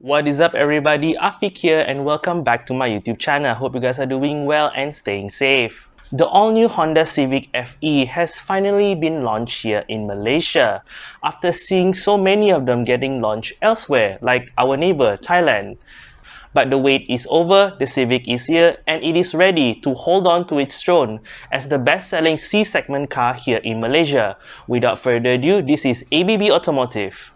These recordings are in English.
What is up everybody, Afiq here and welcome back to my YouTube channel. Hope you guys are doing well and staying safe. The all-new Honda Civic FE has finally been launched here in Malaysia after seeing so many of them getting launched elsewhere like our neighbor Thailand. But the wait is over, the Civic is here and it is ready to hold on to its throne as the best-selling C-segment car here in Malaysia. Without further ado, this is ABB Automotive.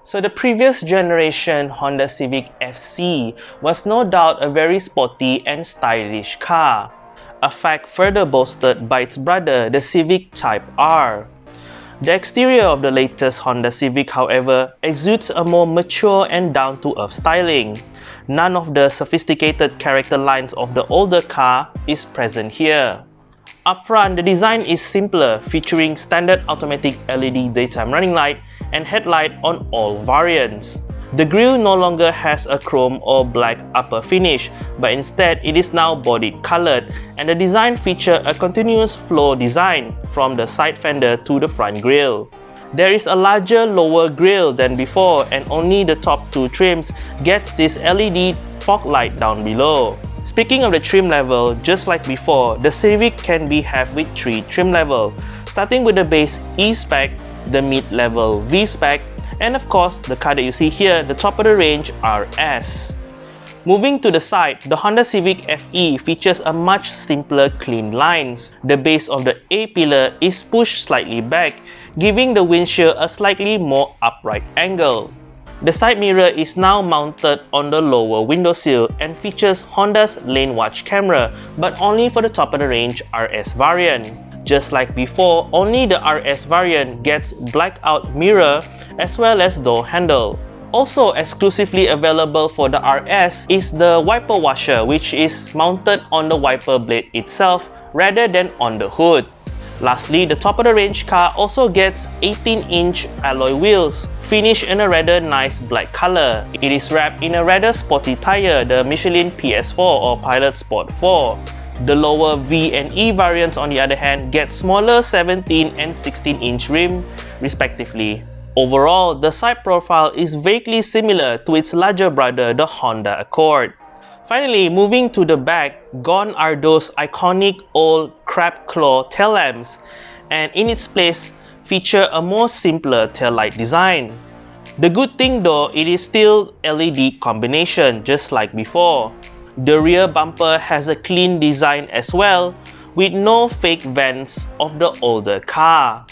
So the previous generation Honda Civic FC was no doubt a very sporty and stylish car, a fact further bolstered by its brother, the Civic Type R. The exterior of the latest Honda Civic, however, exudes a more mature and down-to-earth styling. None of the sophisticated character lines of the older car is present here. Up front, the design is simpler, featuring standard automatic LED daytime running light and headlight on all variants. The grille no longer has a chrome or black upper finish, but instead it is now body colored, and the design features a continuous flow design from the side fender to the front grille. There is a larger lower grille than before, and only the top two trims gets this LED fog light down below. Speaking of the trim level, just like before, the Civic can be had with 3 trim levels, starting with the base E-Spec, the mid-level V-Spec, and of course, the car that you see here, the top of the range RS. Moving to the side, the Honda Civic FE features a much simpler clean lines. The base of the A-pillar is pushed slightly back, giving the windshield a slightly more upright angle. The side mirror is now mounted on the lower windowsill and features Honda's lane watch camera, but only for the top of the range RS variant. Just like before, only the RS variant gets blackout mirror as well as door handle. Also exclusively available for the RS is the wiper washer, which is mounted on the wiper blade itself rather than on the hood. Lastly, the top of the range car also gets 18-inch alloy wheels, finished in a rather nice black color. It is wrapped in a rather sporty tire, the Michelin PS4 or Pilot Sport 4. The lower V and E variants, on the other hand, get smaller 17 and 16-inch rim, respectively. Overall, the side profile is vaguely similar to its larger brother, the Honda Accord. Finally, moving to the back, gone are those iconic old crab claw tail lamps, and in its place, feature a more simpler taillight design. The good thing though, it is still LED combination, just like before. The rear bumper has a clean design as well, with no fake vents of the older car.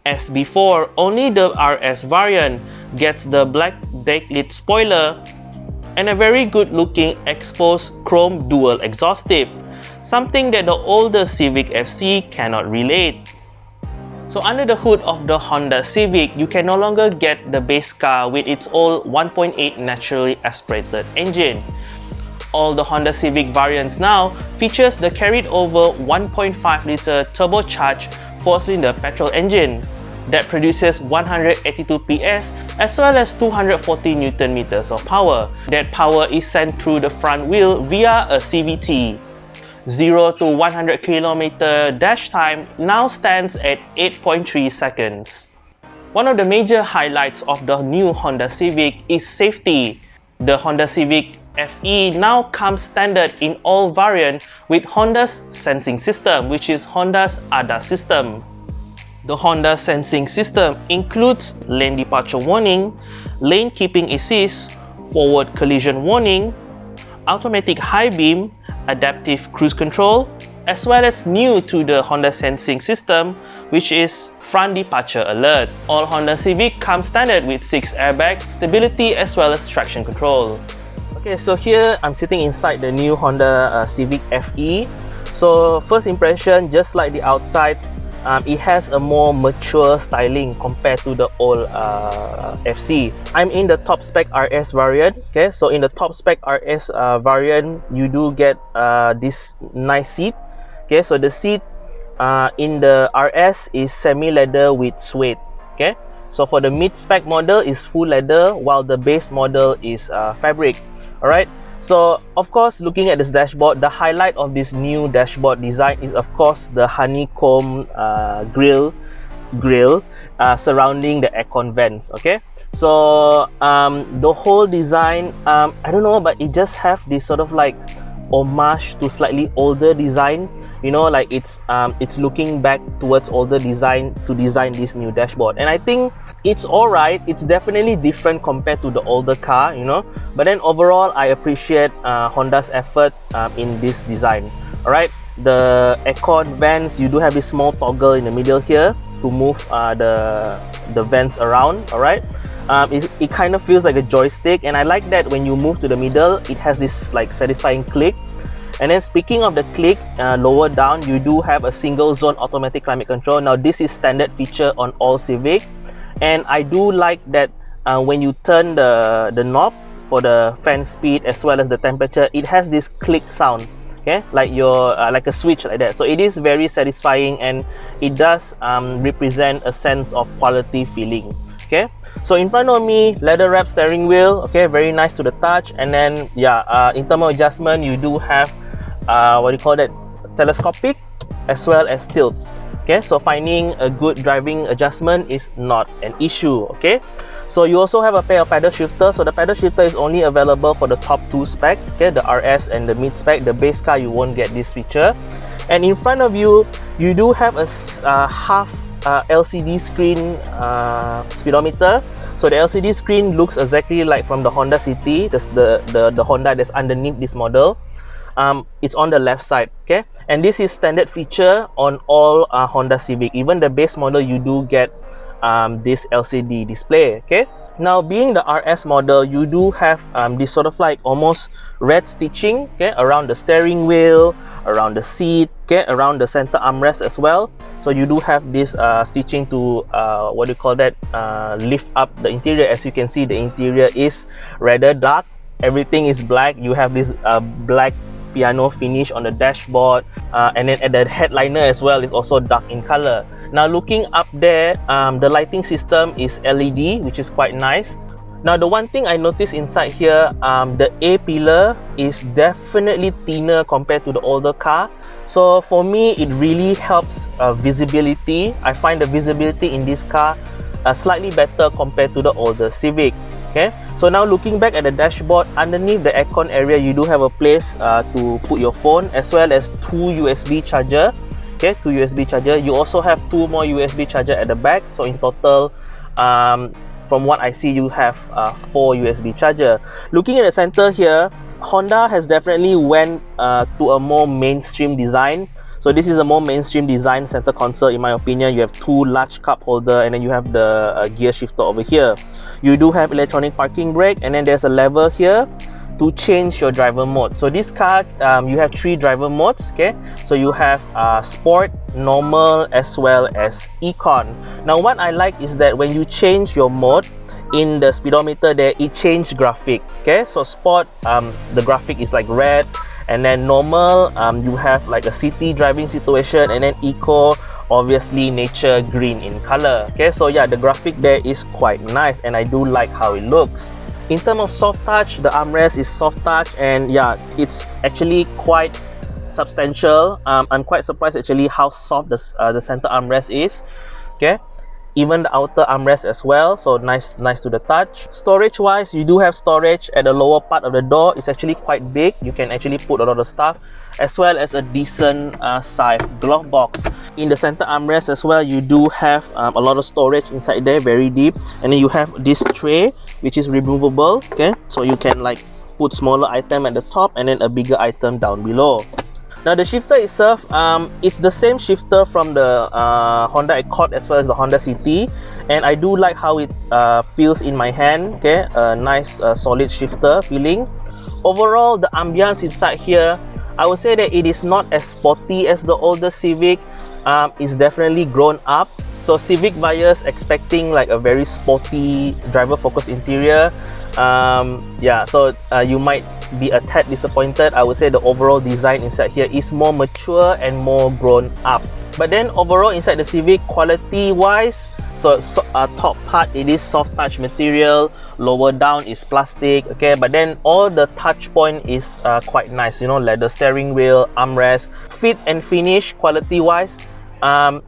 As before, only the RS variant gets the black backlit spoiler and a very good-looking exposed chrome dual exhaust tip, something that the older Civic FC cannot relate. So under the hood of the Honda Civic, you can no longer get the base car with its old 1.8 naturally aspirated engine. All the Honda Civic variants now features the carried over 1.5-litre turbocharged 4-cylinder petrol engine that produces 182 PS as well as 240 Nm of power. That power is sent through the front wheel via a CVT. 0 to 100 km dash time now stands at 8.3 seconds. One of the major highlights of the new Honda Civic is safety. The Honda Civic FE now comes standard in all variants with Honda's sensing system, which is Honda's ADAS system. The Honda sensing system includes lane departure warning, lane keeping assist, forward collision warning, automatic high beam, adaptive cruise control, as well as new to the Honda sensing system, which is front departure alert. All Honda Civic come standard with 6 airbags, stability as well as traction control. Okay, so here I'm sitting inside the new Honda Civic FE. So first impression, just like the outside, it has a more mature styling compared to the old FC. I'm in the top spec RS variant. Okay, so in the top spec RS variant, you do get this nice seat. Okay, so the seat in the RS is semi-leather with suede. Okay, so for the mid-spec model is full leather, while the base model is fabric. Alright, so of course, looking at this dashboard, the highlight of this new dashboard design is of course the honeycomb grill surrounding the aircon vents. Okay, so the whole design, I don't know, but it just have this sort of like homage to slightly older design, you know, like it's looking back towards older design to design this new dashboard, and I think it's alright. It's definitely different compared to the older car, you know, but then overall I appreciate Honda's effort in this design. Alright, the aircon vents, you do have this small toggle in the middle here to move the vents around. Alright, it kind of feels like a joystick, and I like that when you move to the middle it has this like satisfying click. And then speaking of the click, lower down you do have a single zone automatic climate control. Now this is standard feature on all Civic, and I do like that when you turn the knob for the fan speed as well as the temperature, it has this click sound. Okay, like your like a switch like that. So it is very satisfying, and it does represent a sense of quality feeling. Okay, so in front of me, leather wrap steering wheel. Okay, very nice to the touch. And then yeah, in terms of adjustment, you do have what do you call that, telescopic as well as tilt. Okay, so finding a good driving adjustment is not an issue. Okay, so you also have a pair of paddle shifter. So the paddle shifter is only available for the top 2 spec, okay, the RS and the mid spec. The base car you won't get this feature. And in front of you, you do have a half LCD screen speedometer. So the LCD screen looks exactly like from the Honda City, the Honda that's underneath this model. It's on the left side. Okay, and this is standard feature on all Honda Civic. Even the base model you do get this LCD display. Okay, now being the RS model, you do have this sort of like almost red stitching, okay, around the steering wheel, around the seat, okay, around the center armrest as well. So you do have this stitching to what do you call that, lift up the interior. As you can see, the interior is rather dark. Everything is black. You have this black piano finish on the dashboard, and then at the headliner as well is also dark in color. Now looking up there, the lighting system is LED, which is quite nice. Now the one thing I noticed inside here, the A pillar is definitely thinner compared to the older car. So for me, it really helps visibility. I find the visibility in this car slightly better compared to the older Civic. Okay, so now looking back at the dashboard, underneath the aircon area, you do have a place to put your phone as well as 2 USB charger. Okay, 2 USB charger. You also have 2 more USB charger at the back. So in total, from what I see, you have 4 USB charger. Looking at the center here, Honda has definitely went to a more mainstream design. So this is a more mainstream design center console in my opinion. You have 2 large cup holder, and then you have the gear shifter over here. You do have electronic parking brake, and then there's a lever here to change your driver mode. So this car, you have 3 driver modes. Okay, so you have sport, normal, as well as econ. Now what I like is that when you change your mode in the speedometer there, it changed graphic. Okay, so sport, the graphic is like red, and then normal, you have like a city driving situation, and then eco, obviously nature, green in color. Okay, so yeah, the graphic there is quite nice, and I do like how it looks. In terms of soft touch, the armrest is soft touch, and yeah, it's actually quite substantial. I'm quite surprised actually how soft the center armrest is. Okay, even the outer armrest as well, so nice to the touch. Storage wise, you do have storage at the lower part of the door. It's actually quite big. You can actually put a lot of stuff, as well as a decent sized glove box. In the center armrest as well, you do have a lot of storage inside there, very deep. And then you have this tray which is removable, okay, so you can like put smaller item at the top and then a bigger item down below. Now the shifter itself, it's the same shifter from the Honda Accord as well as the Honda CT, and I do like how it feels in my hand. Okay, a nice solid shifter feeling. Overall, the ambience inside here, I would say that it is not as sporty as the older Civic. It's definitely grown up. So Civic buyers expecting like a very sporty driver-focused interior, yeah, so you might be a tad disappointed. I would say the overall design inside here is more mature and more grown up. But then overall inside the Civic, quality wise, so top part it is soft touch material, lower down is plastic, okay, but then all the touch point is quite nice, you know, leather steering wheel, armrest. Fit and finish quality wise,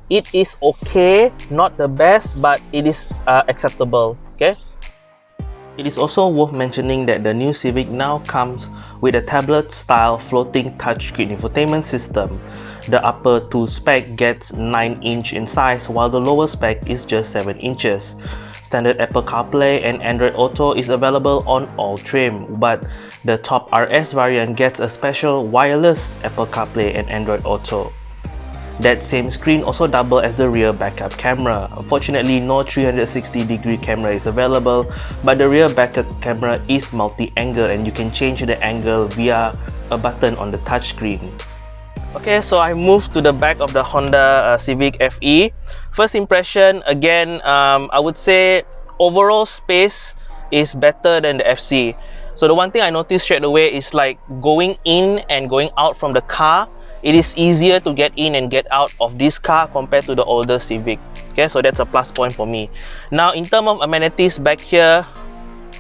it is okay, not the best, but it is acceptable, okay. It is also worth mentioning that the new Civic now comes with a tablet-style floating touchscreen infotainment system. The upper two spec gets 9-inch in size, while the lower spec is just 7 inches. Standard Apple CarPlay and Android Auto is available on all trim, but the top RS variant gets a special wireless Apple CarPlay and Android Auto. That same screen also doubles as the rear backup camera. Unfortunately, no 360-degree camera is available, but the rear backup camera is multi-angle and you can change the angle via a button on the touchscreen. Okay, so I moved to the back of the Honda Civic FE. First impression, again, I would say overall space is better than the FC. So the one thing I noticed straight away is like going in and going out from the car, it is easier to get in and get out of this car compared to the older Civic. Okay, so that's a plus point for me. Now, in terms of amenities back here,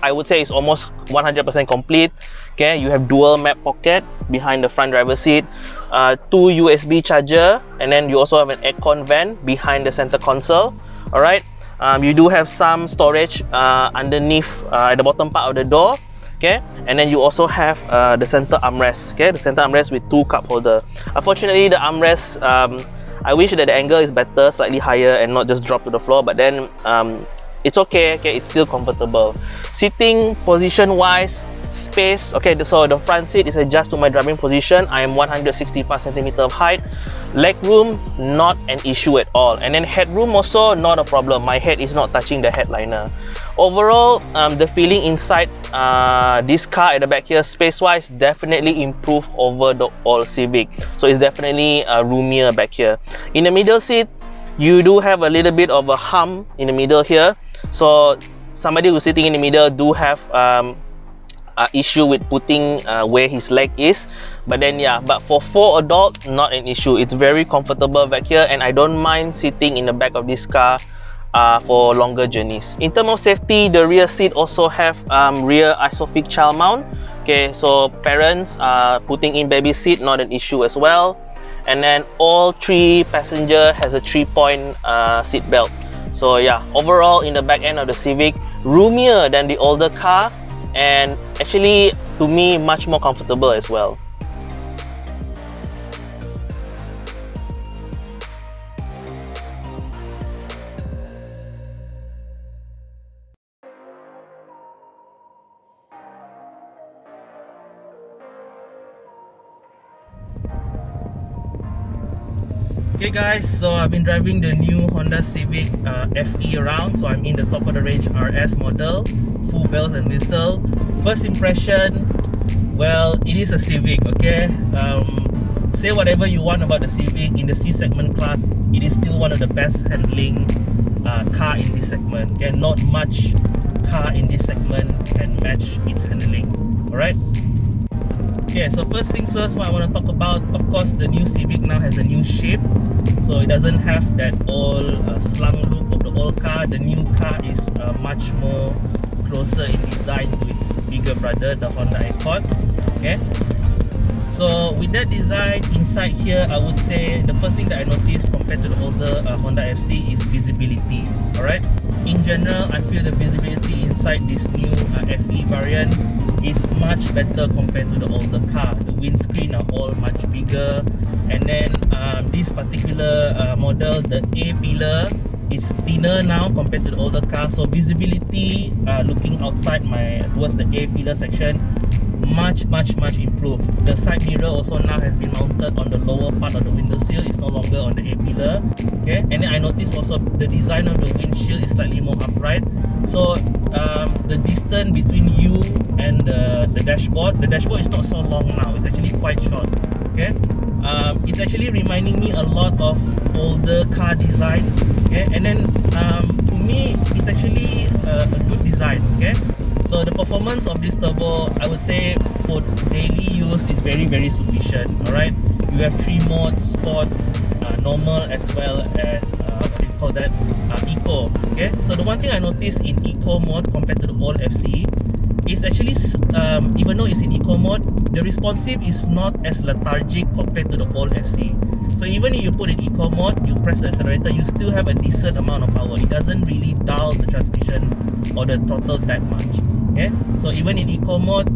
I would say it's almost 100% complete. Okay, you have dual map pocket behind the front driver seat, 2 USB charger, and then you also have an aircon vent behind the center console. All right, you do have some storage underneath at the bottom part of the door. Okay, and then you also have the center armrest. Okay, the center armrest with 2 cup holder. Unfortunately, the armrest, I wish that the angle is better, slightly higher, and not just drop to the floor. But then it's okay. Okay, it's still comfortable. Sitting position wise, space. Okay, so the front seat is adjust to my driving position. I am 165 centimeter of height. Leg room, not an issue at all. And then headroom also not a problem. My head is not touching the headliner. Overall, the feeling inside this car at the back here, space-wise, definitely improved over the old Civic. So it's definitely roomier back here. In the middle seat, you do have a little bit of a hump in the middle here. So somebody who's sitting in the middle do have issue with putting where his leg is. But then yeah, but for 4 adults, not an issue. It's very comfortable back here, and I don't mind sitting in the back of this car for longer journeys. In terms of safety, the rear seat also have rear isofix child mount. Okay, so parents putting in baby seat, not an issue as well. And then all 3 passenger has a 3-point seat belt. So yeah, overall in the back end of the Civic, roomier than the older car, and actually to me much more comfortable as well. Okay guys, so I've been driving the new Honda Civic FE around. So I'm in the top of the range RS model, full bells and whistle. First impression, well, it is a Civic, okay? Say whatever you want about the Civic, in the C segment class, it is still one of the best handling car in this segment. Okay, not much car in this segment can match its handling. Alright? Okay, so first things first, what I want to talk about, of course, the new Civic now has a new shape. So it doesn't have that old slung look of the old car. The new car is much more closer in design to its bigger brother, the Honda Accord. Okay, So with that design inside here, I would say the first thing that I noticed compared to the older Honda FC is visibility. Alright, in general, I feel the visibility inside this new FE variant is much better compared to the older car. The windscreen are all much bigger, and then this particular model, the A pillar is thinner now compared to the older car. So visibility looking outside towards the A pillar section, much improved. The side mirror also now has been mounted on the lower part of the window sill. It's no longer on the A pillar. Okay, and then I noticed also the design of the windshield is slightly more upright. So the distance between you and the dashboard is not so long now. It's actually quite short. Okay, it's actually reminding me a lot of older car design. Okay, and then to me it's actually a good design. Okay, so the performance of this turbo, I would say for daily use, is very sufficient. Alright, you have 3 modes: sport, normal, as well as what do you call that, eco. Okay, so the one thing I noticed in eco mode compared to the old FC is actually even though it's in eco mode, the responsive is not as lethargic compared to the old FC. So even if you put in eco mode, you press the accelerator, you still have a decent amount of power. It doesn't really dull the transmission or the throttle that much. Okay, so even in eco mode,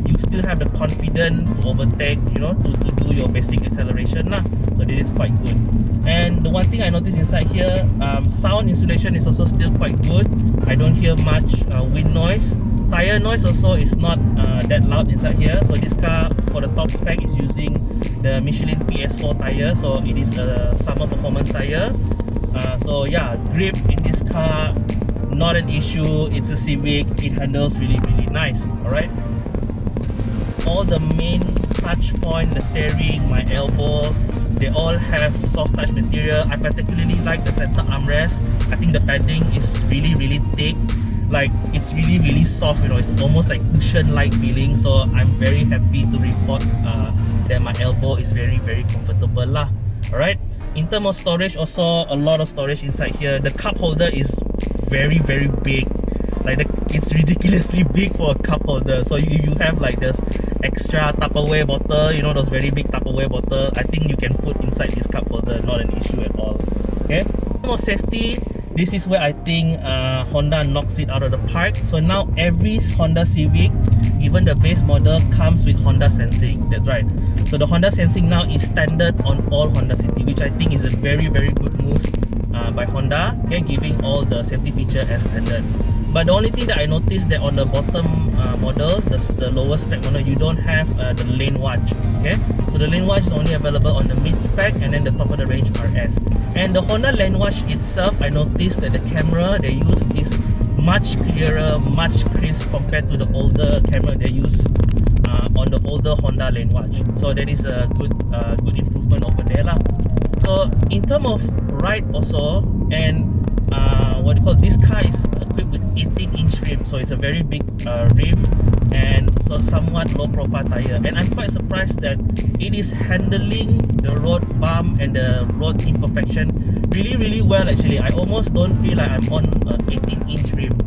you still have the confidence to overtake, you know, to do your basic acceleration lah. So that is quite good. And the one thing I noticed inside here, sound insulation is also still quite good. I don't hear much wind noise. Tire noise also is not that loud inside here. So this car, for the top spec, is using the Michelin PS4 tire, so it is a summer performance tire. So yeah, grip in this car, not an issue. It's a Civic, it handles really nice. Alright, all the main touch point, the steering, my elbow, they all have soft touch material. I particularly like the center armrest. I think the padding is really thick. Like, it's really soft, you know, it's almost like cushion-like feeling. So I'm very happy to report that my elbow is very comfortable lah. Alright, in terms of storage, also a lot of storage inside here. The cup holder is very big. Like, it's ridiculously big for a cup holder. So if you have like this extra Tupperware bottle, you know, those very big Tupperware bottle, I think you can put inside this cup holder, not an issue at all. Okay, more safety. This is where I think Honda knocks it out of the park. So now every Honda Civic, even the base model, comes with Honda Sensing. That's right. So the Honda Sensing now is standard on all Honda City, which I think is a very good move by Honda. Okay, giving all the safety feature as standard. But the only thing that I noticed that on the bottom model, the lowest spec model, you don't have the lane watch. Okay, so the lane watch is only available on the mid spec and then the top of the range RS. And the Honda lane watch itself, I noticed that the camera they use is much clearer, much crisp compared to the older camera they use on the older Honda lane watch. So that is a good improvement over there lah. So in terms of ride also, and what do you call, this car is equipped with 18-inch rim, so it's a very big rim and so somewhat low profile tire. And I'm quite surprised that it is handling the road bump and the road imperfection really well actually. I almost don't feel like I'm on an 18-inch rim.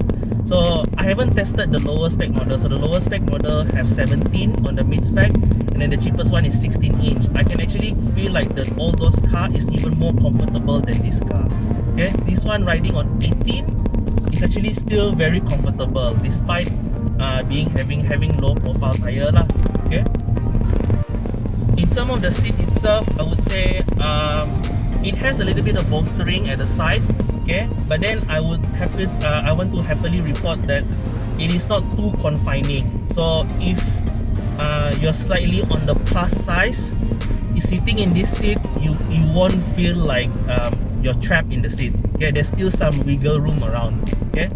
So I haven't tested the lower spec model. So the lower spec model have 17 on the mid spec, and then the cheapest one is 16-inch. I can actually feel like the all those car is even more comfortable than this car. Okay, this one riding on 18 is actually still very comfortable despite having low profile tire lah. Okay. In terms of the seat itself, I would say it has a little bit of bolstering at the side. Okay, but then I want to happily report that it is not too confining. So if you're slightly on the plus size, sitting in this seat, you won't feel like you're trapped in the seat. Okay, there's still some wiggle room around. Okay,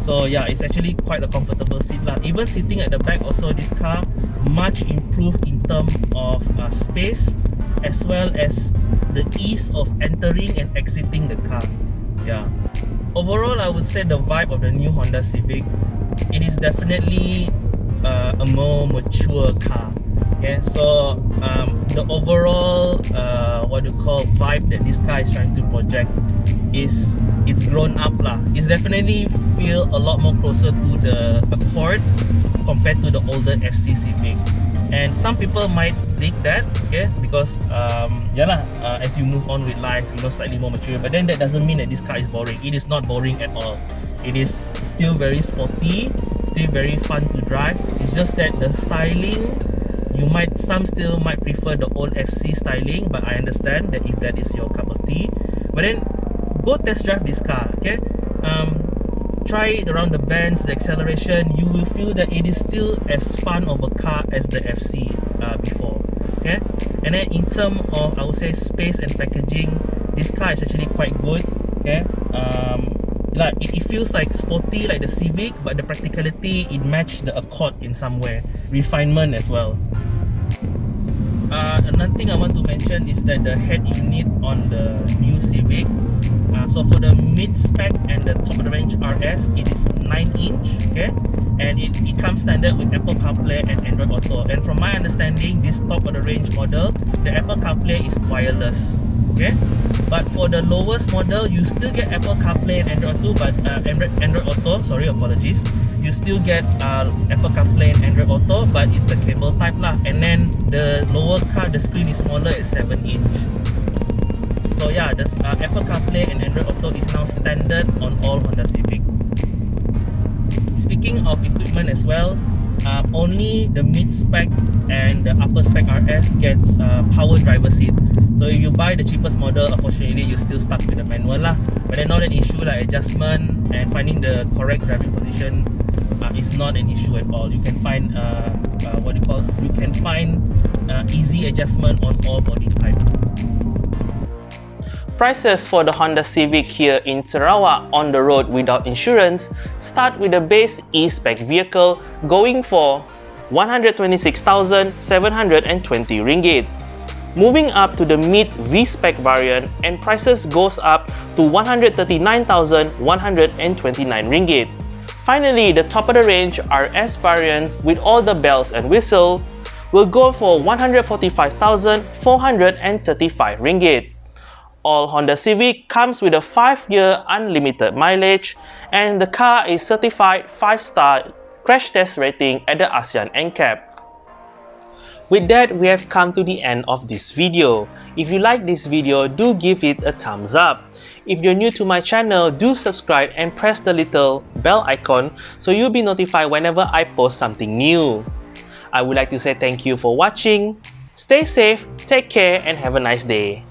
so yeah, it's actually quite a comfortable seat lah. Even sitting at the back also, this car much improved in terms of space as well as the ease of entering and exiting the car. Yeah, overall I would say the vibe of the new Honda Civic, it is definitely a more mature car. Okay, so the overall what you call vibe that this car is trying to project is it's grown up lah. It's definitely feel a lot more closer to the Accord compared to the older FC Civic. And some people might stick that, okay, because as you move on with life, slightly more mature. But then that doesn't mean that this car is boring. It is not boring at all. It is still very sporty, still very fun to drive. It's just that the styling, some still might prefer the old FC styling, but I understand that if that is your cup of tea. But then go test drive this car, okay? Try it around the bends, the acceleration. You will feel that it is still as fun of a car as the FC before, okay? And then in terms of, I would say, space and packaging, this car is actually quite good, okay? Like it feels like sporty like the Civic, but the practicality, it matched the Accord in some way. Refinement as well. Another thing I want to mention is that the head unit on the new Civic, so for the mid-spec and the top of the range RS, it is 9-inch, okay? And it comes standard with Apple CarPlay and Android Auto. And from my understanding, this top of the range model, the Apple CarPlay is wireless, okay? But for the lowest model, you still get Apple CarPlay and Android Auto, but Android Auto, sorry, apologies. You still get Apple CarPlay and Android Auto, but it's the cable type lah. And then the lower car, the screen is smaller, it's 7-inch. So yeah, the Apple CarPlay and Android Auto is now standard on all Honda Civic. Speaking of equipment as well, only the mid-spec and the upper-spec RS gets power driver seat. So if you buy the cheapest model, unfortunately, you're still stuck with the manual lah. But then not an issue like adjustment and finding the correct driving position is not an issue at all. You can find easy adjustment on all body type. Prices for the Honda Civic here in Sarawak on the road without insurance start with the base E-Spec vehicle going for 126,720 ringgit. Moving up to the mid V-Spec variant, and prices goes up to 139,129 ringgit. Finally, the top of the range RS variants with all the bells and whistles will go for 145,435 ringgit. All Honda Civic comes with a 5-year unlimited mileage, and the car is certified 5-star crash test rating at the ASEAN NCAP. With that, we have come to the end of this video. If you like this video, do give it a thumbs up. If you're new to my channel, do subscribe and press the little bell icon so you'll be notified whenever I post something new. I would like to say thank you for watching. Stay safe, take care, and have a nice day.